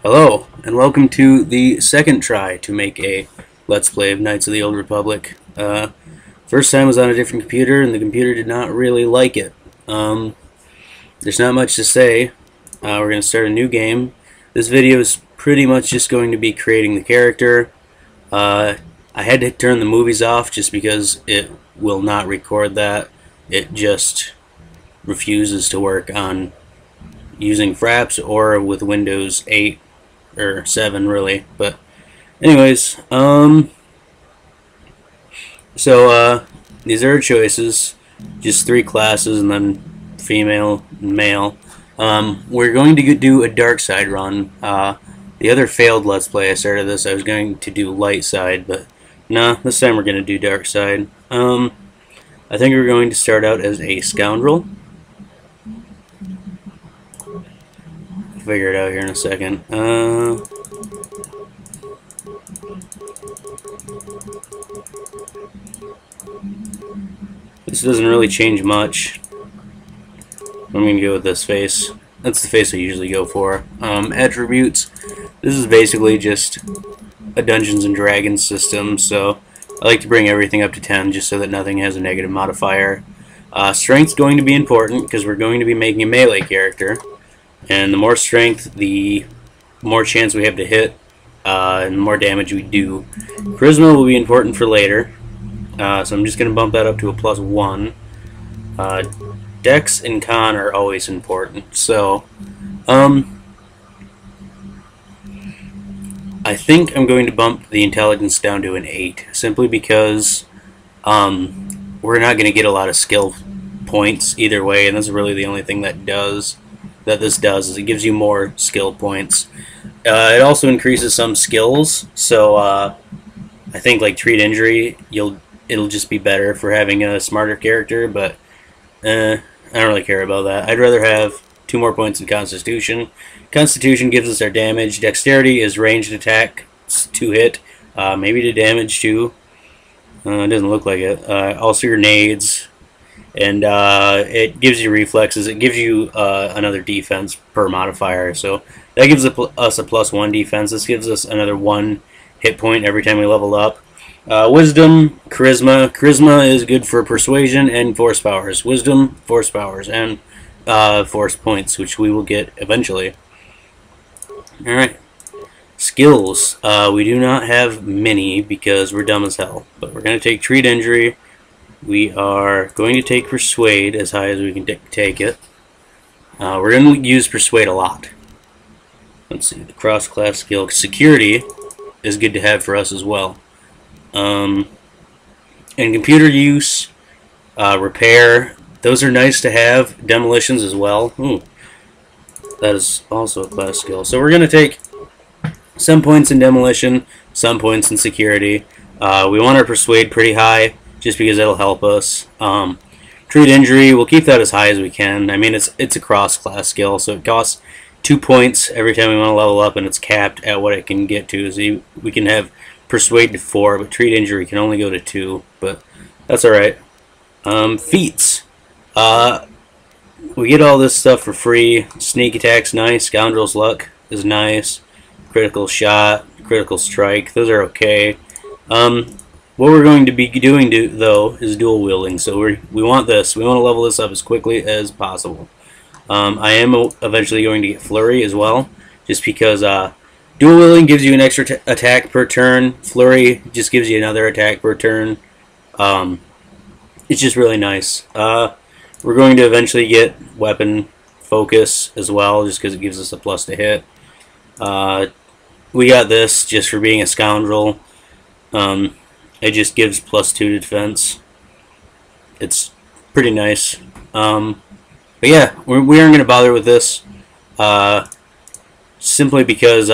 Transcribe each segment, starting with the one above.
Hello, and welcome to the second try to make a Let's Play of Knights of the Old Republic. First time was on a different computer, and the computer did not really like it. There's not much to say. We're going to start a new game. This video is pretty much just going to be creating the character. I had to turn the movies off just because it will not record that. It just refuses to work on using Fraps or with Windows 8 or 7 really. But anyways, these are our choices, just 3 classes and then female and male. We're going to do a dark side run. The other failed Let's Play I started this, I was going to do light side, but no, this time we're going to do dark side. I think we're going to start out as a scoundrel. Figure it out here in a second. This doesn't really change much. I'm going to go with this face. That's the face I usually go for. Attributes. This is basically just a Dungeons and Dragons system, so I like to bring everything up to 10 just so that nothing has a negative modifier. Strength's going to be important because we're going to be making a melee character. And the more strength, the more chance we have to hit, and the more damage we do. Charisma will be important for later, so I'm just going to bump that up to a +1. Dex and Con are always important, so I think I'm going to bump the intelligence down to an 8, simply because we're not going to get a lot of skill points either way, and that's really the only thing that this does is it gives you more skill points. It also increases some skills, so I think like treat injury, it'll just be better for having a smarter character, but I don't really care about that. I'd rather have 2 more points in Constitution. Constitution gives us our damage. Dexterity is ranged attack to hit, maybe to damage too. It doesn't look like it. Also your nades. And it gives you reflexes. It gives you another defense per modifier, so that gives us a +1 defense. This gives us another 1 hit point every time we level up. Wisdom, charisma. Charisma is good for persuasion and force powers. Wisdom, force powers, and force points, which we will get eventually. Alright. Skills. We do not have many because we're dumb as hell, but we're going to take treat injury. We are going to take Persuade as high as we can take it. We're going to use Persuade a lot. Let's see, the cross-class skill. Security is good to have for us as well. And computer use, repair, those are nice to have. Demolitions as well. Ooh, that is also a class skill. So we're going to take some points in demolition, some points in security. We want our Persuade pretty high, just because it'll help us. Treat injury, we'll keep that as high as we can. I mean, it's a cross-class skill, so it costs 2 points every time we want to level up, and it's capped at what it can get to. So we can have Persuade to 4, but treat injury can only go to 2, but that's alright. Feats. We get all this stuff for free. Sneak attack's nice. Scoundrel's luck is nice. Critical shot, critical strike, those are okay. What we're going to be doing, though, is dual wielding. So we want this. We want to level this up as quickly as possible. I am eventually going to get Flurry as well, just because dual wielding gives you an extra attack per turn. Flurry just gives you another attack per turn. It's just really nice. We're going to eventually get Weapon Focus as well, just because it gives us a plus to hit. We got this just for being a scoundrel. It just gives +2 to defense. It's pretty nice. But yeah, we aren't going to bother with this. Simply because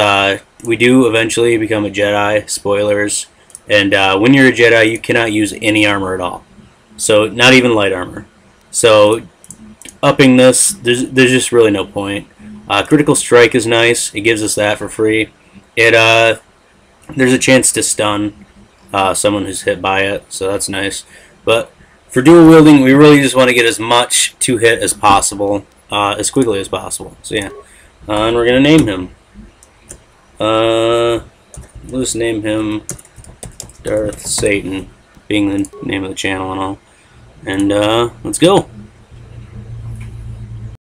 we do eventually become a Jedi. Spoilers. And when you're a Jedi, you cannot use any armor at all. So, not even light armor. So, upping this, there's just really no point. Critical Strike is nice. It gives us that for free. There's a chance to stun someone who's hit by it, so that's nice. But for dual wielding, we really just want to get as much to hit as possible, as quickly as possible. So yeah, and we're gonna name him. Let's name him Darth Satan, being the name of the channel and all. And let's go.